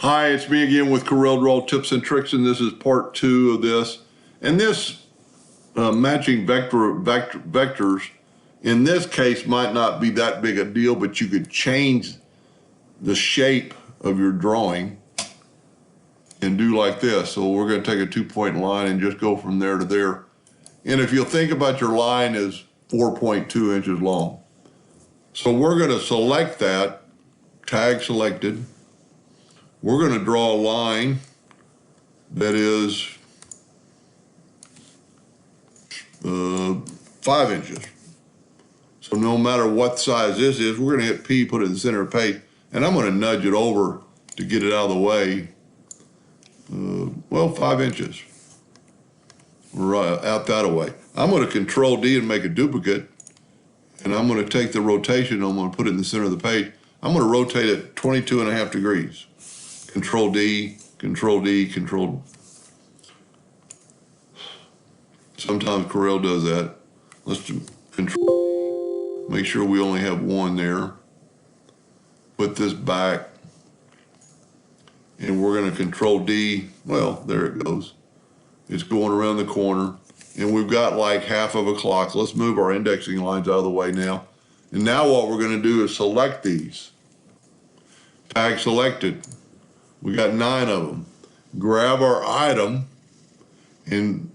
Hi, it's me again with Corel Draw Tips and Tricks, and this is part 2 of this. And this matching vectors, in this case, might not be that big a deal, but you could change the shape of your drawing and do like this. So we're going to take a 2-point line and just go from there to there. And if you'll think about your line as 4.2 inches long. So we're going to select that, tag selected. We're going to draw a line that is 5 inches. So no matter what size this is, we're going to hit P, put it in the center of the page, and I'm going to nudge it over to get it out of the way. 5 inches. Right out that way. I'm going to Control D and make a duplicate, and I'm going to take the rotation, I'm going to put it in the center of the page. I'm going to rotate it 22.5 degrees. Control D, Control D, Control. Sometimes Corel does that. Let's do Control D. Make sure we only have one there. Put this back. And we're going to Control D. Well, there it goes. It's going around the corner. And we've got like half of a clock. Let's move our indexing lines out of the way now. And now what we're going to do is select these. Tag selected. We got 9 of them. Grab our item and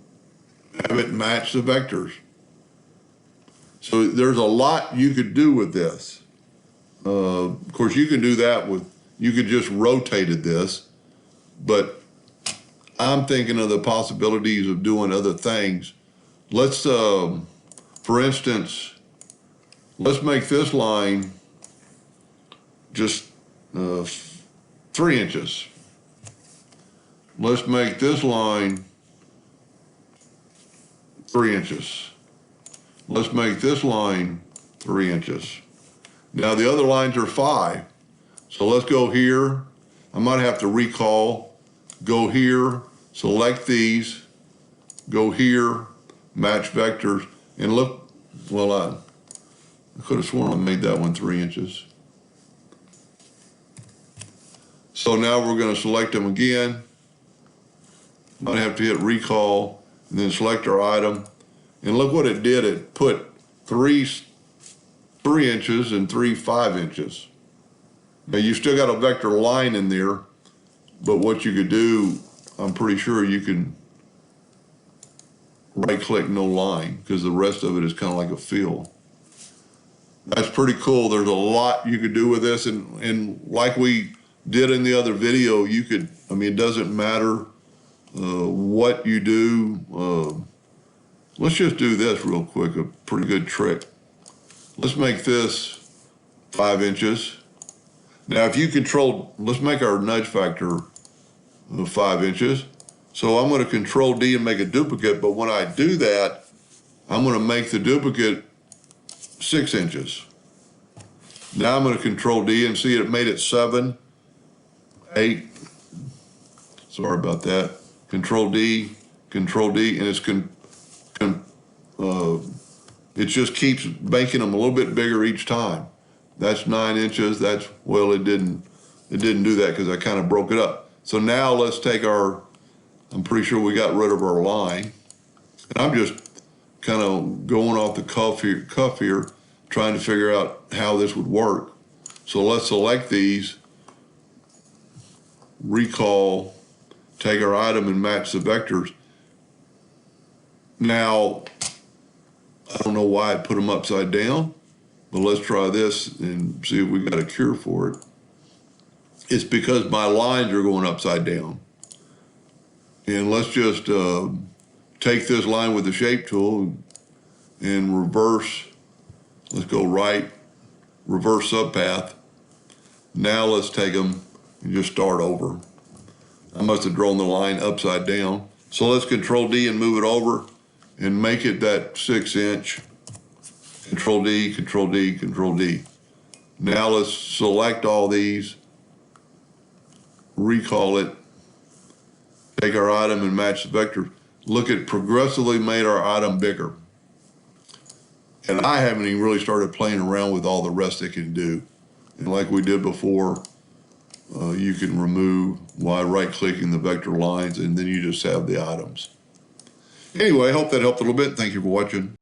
have it match the vectors. So there's a lot you could do with this. Of course, you can do that with, you could just rotated this, but I'm thinking of the possibilities of doing other things. Let's, for instance, let's make this line just 3 inches. Let's make this line 3 inches. Let's make this line 3 inches. Now the other lines are 5. So let's go here. I might have to recall, go here, select these, go here, match vectors, and look, well, I could have sworn I made that one 3 inches. So now we're going to select them again. Might have to hit recall and then select our item. And look what it did. It put 3 inches and 3 5 inches. Now you still got a vector line in there, but what you could do, I'm pretty sure you can right click no line because the rest of it is kind of like a fill. That's pretty cool. There's a lot you could do with this, and like we did in the other video, you could, I mean, it doesn't matter what you do. Let's just do this real quick, a pretty good trick. Let's make this 5 inches. Now if you control, let's make our nudge factor 5 inches. So I'm going to Control D and make a duplicate, but when I do that, I'm going to make the duplicate 6 inches. Now I'm going to Control D and see it made it 7, 8. Sorry about that. Control D, and it's it just keeps making them a little bit bigger each time. That's 9 inches. That's, well, it didn't do that because I kind of broke it up. So now let's take our, I'm pretty sure we got rid of our line. And I'm just kind of going off the cuff here, trying to figure out how this would work. So let's select these, recall, take our item and match the vectors. Now, I don't know why I put them upside down, but let's try this and see if we got a cure for it. It's because my lines are going upside down. And let's just take this line with the shape tool and reverse. Let's go right, reverse subpath. Now let's take them and just start over. I must have drawn the line upside down. So let's Control D and move it over and make it that 6 inch. Control D, Control D, Control D. Now let's select all these, recall it, take our item and match the vector. Look, it progressively made our item bigger. And I haven't even really started playing around with all the rest it can do. And like we did before, you can remove by right-clicking the vector lines, and then you just have the items. Anyway, I hope that helped a little bit. Thank you for watching.